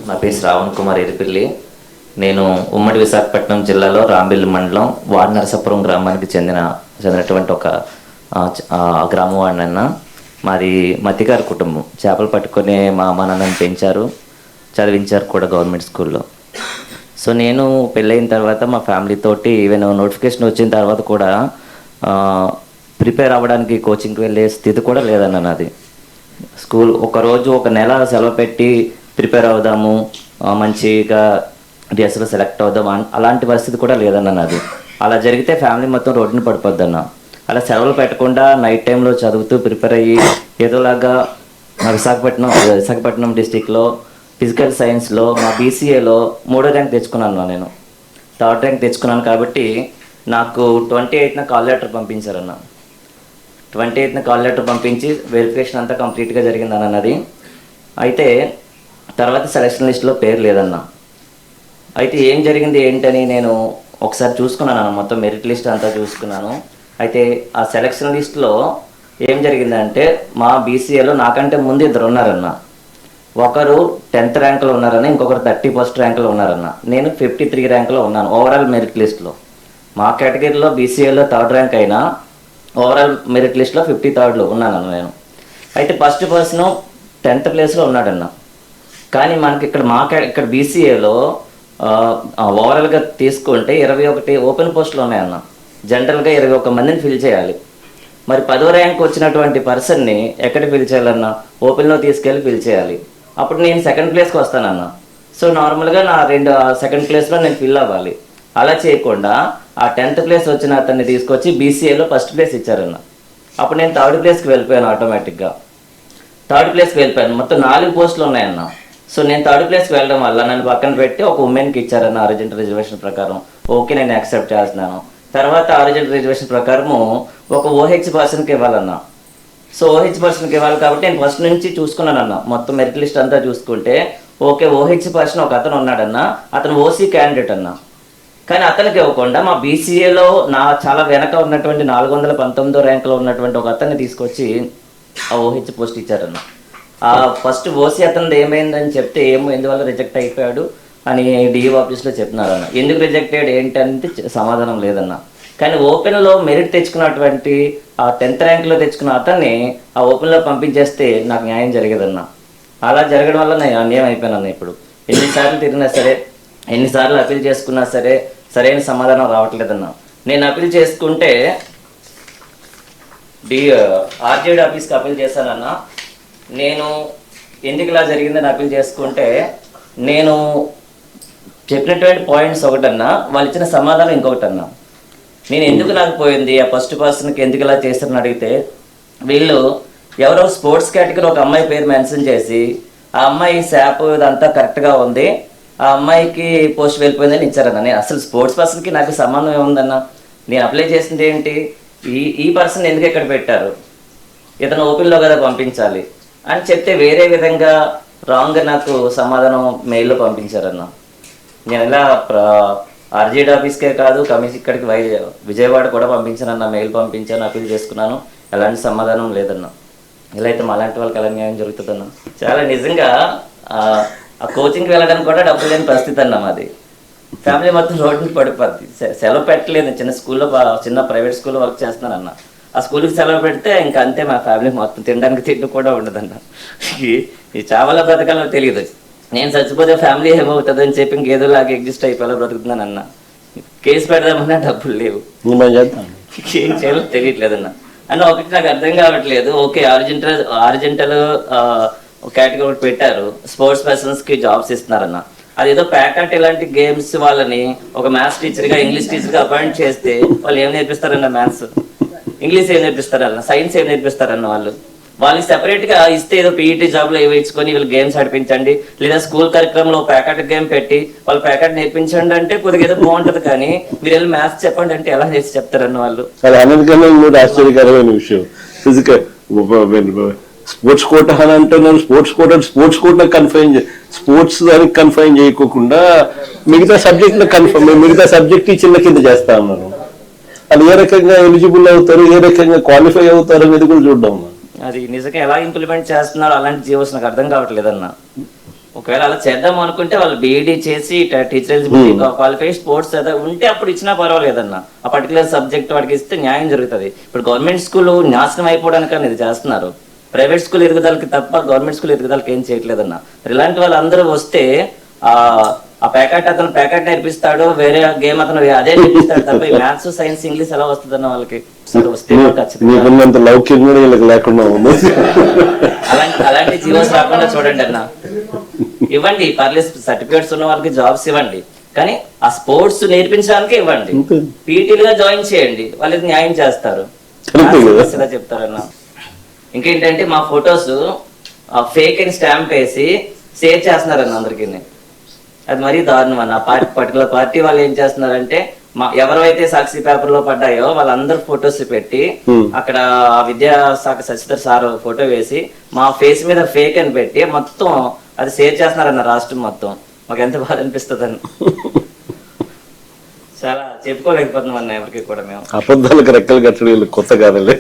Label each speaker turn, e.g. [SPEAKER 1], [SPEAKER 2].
[SPEAKER 1] నా పేరు శ్రావణ్ కుమార్ ఎరిపిల్లి. నేను ఉమ్మడి విశాఖపట్నం జిల్లాలో రాంబిల్లి మండలం వాడి నరసాపురం గ్రామానికి చెందినటువంటి ఒక గ్రామం వాడినన్న. మాది మత్తిగారి కుటుంబం. చేపలు పట్టుకొని మా అమ్మ నాన్నని పెంచారు, చదివించారు కూడా గవర్నమెంట్ స్కూల్లో. సో నేను పెళ్ళైన తర్వాత మా ఫ్యామిలీతోటి ఈవెన్ నోటిఫికేషన్ వచ్చిన తర్వాత కూడా ప్రిపేర్ అవ్వడానికి కోచింగ్కి వెళ్ళే స్థితి కూడా లేదన్న నాది. స్కూల్ ఒకరోజు ఒక నెల సెలవు పెట్టి ప్రిపేర్ అవుదాము, మంచిగా డిఎస్లో సెలెక్ట్ అవుదాం అలాంటి పరిస్థితి కూడా లేదన్న నాది. అలా జరిగితే ఫ్యామిలీ మొత్తం రోడ్డుని పడిపోద్దన్న. అలా సెలవులు పెట్టకుండా నైట్ టైంలో చదువుతూ ప్రిపేర్ అయ్యి ఏదోలాగా విశాఖపట్నం డిస్టిక్లో ఫిజికల్ సైన్స్లో మా బీసీఏలో 3వ ర్యాంక్ తెచ్చుకున్నాను. నేను 3rd ర్యాంక్ తెచ్చుకున్నాను. కాబట్టి నాకు 28న కాల్ లెటర్ పంపించారన్న. 28న కాల్ లెటర్ పంపించి వెరిఫికేషన్ అంతా కంప్లీట్గా జరిగిందని అన్నది. అయితే తర్వాత సెలక్షన్ లిస్ట్లో పేరు లేదన్న. అయితే ఏం జరిగింది ఏంటని నేను ఒకసారి చూసుకున్నాను అన్న, మొత్తం మెరిట్ లిస్ట్ అంతా చూసుకున్నాను. అయితే ఆ సెలక్షన్ లిస్ట్లో ఏం జరిగిందంటే మా బీసీఏలో నాకంటే ముందు 2 ఉన్నారన్న. ఒకరు 10th ర్యాంకులో ఉన్నారన్న, ఇంకొకరు 31st ర్యాంకులో ఉన్నారన్న. నేను 53 ర్యాంకులో ఉన్నాను ఓవరాల్ మెరిట్ లిస్ట్లో. మా కేటగిరీలో బీసీఏలో 3rd ర్యాంక్ అయినా ఓవరాల్ మెరిట్ లిస్ట్లో 53rd ఉన్నానన్న నేను. అయితే ఫస్ట్ పర్సన్ 10th ప్లేస్లో ఉన్నాడన్న. కానీ మనకి ఇక్కడ బీసీఏలో ఓవరాల్గా తీసుకుంటే 21 ఓపెన్ పోస్టులు ఉన్నాయన్న. జనరల్గా 21 మందిని ఫిల్ చేయాలి. మరి 10వ ర్యాంక్ వచ్చినటువంటి పర్సన్ని ఎక్కడ ఫిల్ చేయాలన్నా? ఓపెన్లో తీసుకెళ్ళి ఫిల్ చేయాలి. అప్పుడు నేను 2nd ప్లేస్కి వస్తానన్న. సో నార్మల్గా నా 2nd ప్లేస్లో నేను ఫిల్ అవ్వాలి. అలా చేయకుండా ఆ 10th ప్లేస్ వచ్చిన అతన్ని తీసుకొచ్చి బీసీఏలో 1st ప్లేస్ ఇచ్చారన్న. అప్పుడు నేను 3rd ప్లేస్కి వెళ్ళిపోయాను. ఆటోమేటిక్గా 3rd ప్లేస్కి వెళ్ళిపోయాను. మొత్తం 4 పోస్టులు ఉన్నాయన్న. సో నేను 3rd ప్లేస్కి వెళ్ళడం వల్ల నన్ను పక్కన పెట్టి ఒక ఉమెన్కి ఇచ్చారన్న ఆరిజెంటల్ రిజర్వేషన్ ప్రకారం. ఓకే, నేను యాక్సెప్ట్ చేస్తున్నాను. తర్వాత ఆరిజెంటల్ రిజర్వేషన్ ప్రకారము ఒక ఓహెచ్ పర్సన్కి ఇవ్వాలన్న. సో ఓహెచ్ పర్సన్కి ఇవ్వాలి కాబట్టి నేను ఫస్ట్ నుంచి చూసుకున్నానన్న. మొత్తం మెరిట్ లిస్ట్ అంతా చూసుకుంటే ఓకే, ఓహెచ్ పర్సన్ ఒక అతను ఉన్నాడన్న, అతను ఓసీ క్యాండిడేట్ అన్న. కానీ అతనికి ఇవ్వకుండా మా బీసీఏలో చాలా వెనక ఉన్నటువంటి 419వ ర్యాంకులో ఉన్నటువంటి ఒక అతన్ని తీసుకొచ్చి ఆ ఓహెచ్ పోస్ట్ ఇచ్చారన్న. ఆ ఫస్ట్ ఓసీ అతను ఏమైందని చెప్తే ఎందువల్ల రిజెక్ట్ అయిపోయాడు అని డిఈ ఆఫీస్లో చెప్తున్నారన్న. ఎందుకు రిజెక్ట్ అయ్యాడు ఏంటంటే సమాధానం లేదన్న. కానీ ఓపెన్లో మెరిట్ తెచ్చుకున్నటువంటి ఆ 10th ర్యాంక్లో తెచ్చుకున్న అతన్ని ఆ ఓపెన్లో పంపించేస్తే నాకు న్యాయం జరిగేదన్న. అలా జరగడం వల్ల నేను అన్యాయం అయిపోయానన్న. ఇప్పుడు ఎన్నిసార్లు తిరిగినా సరే, ఎన్నిసార్లు అప్పీల్ చేసుకున్నా సరే సరైన సమాధానం రావట్లేదన్న. నేను అప్పీల్ చేసుకుంటే ఆర్జేడీ ఆఫీస్కి అప్పీల్ చేశానన్న. నేను ఎందుకు ఇలా జరిగిందని అప్పీల్ చేసుకుంటే నేను చెప్పినటువంటి పాయింట్స్ ఒకటన్నా, వాళ్ళు ఇచ్చిన సమాధానం ఇంకొకటన్నా. నేను ఎందుకు నాకు పోయింది ఆ ఫస్ట్ పర్సన్కి ఎందుకు ఇలా చేస్తారని అడిగితే వీళ్ళు ఎవరో స్పోర్ట్స్ కేటగిరీ ఒక అమ్మాయి పేరు మెన్షన్ చేసి ఆ అమ్మాయి శాప్ ఇదంతా కరెక్ట్గా ఉంది, ఆ అమ్మాయికి పోస్ట్ వెళ్ళిపోయిందని ఇచ్చారన్న. నేను అసలు స్పోర్ట్స్ పర్సన్కి నాకు సంబంధం ఏముందన్న? నేను అప్లై చేసింది ఏంటి? ఈ పర్సన్ ఎందుకు ఇక్కడ పెట్టారు? ఇతను ఓపెన్లో కదా పంపించాలి అని చెప్తే వేరే విధంగా రాంగ్గా నాకు సమాధానం మెయిల్లో పంపించారన్న. నేను ఇలా ఆర్జేడీ ఆఫీస్కే కాదు ఇక్కడికి విజయవాడ కూడా పంపించానన్న. మెయిల్ పంపించాను, అప్పీల్ చేసుకున్నాను. ఎలాంటి సమాధానం లేదన్న. ఇలా అయితే మాలాంటి వాళ్ళకి ఎలా న్యాయం జరుగుతుందన్న? చాలా నిజంగా ఆ కోచింగ్కి వెళ్ళడానికి కూడా డబ్బులు లేని పరిస్థితి అన్న మాది. ఫ్యామిలీ మొత్తం రోడ్డుని పడిపోద్ది. సెలవు పెట్టలేదు. చిన్న ప్రైవేట్ స్కూల్లో వర్క్ చేస్తున్నానన్న. ఆ స్కూల్కి సెలవు పెడితే ఇంకా అంతే, మా ఫ్యామిలీ మొత్తం తినడానికి తిండి కూడా ఉండదన్న. ఈ చావల బ్రతకాలో తెలియదు. నేను చచ్చిపోతే ఫ్యామిలీ ఏమవుతుందని చెప్పి ఇంకేదోలాగా ఎగ్జిస్ట్ అయిపోయేలా బ్రతుకుతున్నానన్న. కేసు పెడదామన్నా డబ్బులు లేవు, ఏం చేయాలో తెలియట్లేదన్న. అన్న ఒకటి నాకు అర్థం కావట్లేదు. ఓకే, ఆరిజెంటల్ కేటగిరీ పెట్టారు, స్పోర్ట్స్ పర్సన్స్కి జాబ్స్ ఇస్తున్నారన్న. అదేదో ప్యాకెట్ ఇలాంటి గేమ్స్ వాళ్ళని ఒక మ్యాథ్స్ టీచర్గా ఇంగ్లీష్ టీచర్గా అపాయింట్ చేస్తే వాళ్ళు ఏం నేర్పిస్తారన్న? మ్యాథ్స్, ఇంగ్లీష్ ఏం నేర్పిస్తారన్న? సైన్స్ ఏం నేర్పిస్తారన్న? వాళ్ళకి సెపరేట్గా ఇస్తే ఏదో పీఈటీ జాబ్లో ఏవో ఇచ్చుకొని వీళ్ళు గేమ్స్ ఆడిపించండి, లేదా స్కూల్ కరికులంలో ప్యాకెట్ గేమ్ పెట్టి వాళ్ళు ప్యాకెట్ నేర్పించండి అంటే కొద్దిగా ఏదో బాగుంటుంది. కానీ మీరు వెళ్ళి మ్యాథ్స్ చెప్పండి అంటే ఎలా చేసి చెప్తారన్న వాళ్ళు?
[SPEAKER 2] అది అన్నిటికన్నా ఇంకోటి ఆశ్చర్యకరమైన విషయం. ఫిజికల్ స్పోర్ట్స్ కోట అని అంటున్నారు. స్పోర్ట్స్ కోట స్పోర్ట్స్ దానికి కన్ఫైన్ చేయకోకుండా మిగతా సబ్జెక్ట్ చిన్న కింద చేస్తా ఉన్నారు. అది ఏ రకంగా ఎలిజిబుల్ అవుతారు, ఏ రకంగా క్వాలిఫై అవుతారు అనేది కూడా చూద్దాం.
[SPEAKER 1] అది నిజంగా ఎలా ఇంప్లిమెంట్ చేస్తున్నారు అలాంటి జీవోస్ నాకు అర్థం కావట్లేదన్న. ఒకవేళ అలా చేద్దాం అనుకుంటే వాళ్ళు బీఈడీ చేసి టీచర్ ఎలిజిబిలిటీ క్వాలిఫై స్పోర్ట్స్ ఉంటే అప్పుడు ఇచ్చినా పర్వాలేదన్న. ఆ పర్టికులర్ సబ్జెక్ట్ వాడికి ఇస్తే న్యాయం జరుగుతుంది. ఇప్పుడు గవర్నమెంట్ స్కూల్ నాశనం అయిపోవడానికి ఇది చేస్తున్నారు, ప్రైవేట్ స్కూల్ ఎదుగుదలకి తప్ప గవర్నమెంట్ స్కూల్ ఎదుగుదలకి ఏం చేయట్లేదన్న. ఇలాంటి వాళ్ళందరూ వస్తే ఆ ప్యాకెట్ అతను ప్యాకెట్ నేర్పిస్తాడు, వేరే గేమ్ అతను అదే నేర్పిస్తాడు తప్ప మ్యాథ్స్ సైన్స్ ఇంగ్లీష్ ఎలా వస్తుందన్న వాళ్ళకి. వస్తే
[SPEAKER 2] నీకున్నంత లౌక్యం కూడా వీళ్ళకి లేకుండా ఉంది.
[SPEAKER 1] అలాంటి జీవోస్ రాకుండా చూడండి అన్న. ఇవ్వండి పర్లేదు, సర్టిఫికేట్స్ ఉన్న వాళ్ళకి జాబ్స్ ఇవ్వండి, కానీ ఆ స్పోర్ట్స్ నేర్పించడానికి ఇవ్వండి. పీటీలుగా జాయిన్ చేయండి, వాళ్ళకి న్యాయం చేస్తారు. ఇలా చెప్తారన్న. ఇంకేంటంటే మా ఫొటోస్ ఫేక్ అని స్టాంప్ వేసి షేర్ చేస్తున్నారన్న అందరికీ. అది మరీ దారుణం అన్న. పర్టికులర్ పార్టీ వాళ్ళు ఏం చేస్తున్నారంటే ఎవరైతే సాక్షి పేపర్ లో పడ్డాయో వాళ్ళందరూ ఫొటోస్ పెట్టి అక్కడ విద్యాశాఖ సచిదర్ సార్ ఫోటో వేసి మా ఫేస్ మీద ఫేక్ అని పెట్టి మొత్తం అది షేర్ చేస్తున్నారన్న రాష్ట్రం మొత్తం. మాకు ఎంత బాధ అనిపిస్తుంది అని చాలా చెప్పుకోలేకపోతున్నాం అన్న ఎవరికి కూడా. మేము
[SPEAKER 2] అబద్ధాలకు రెక్కలు కట్టడం కొత్త కాదండి.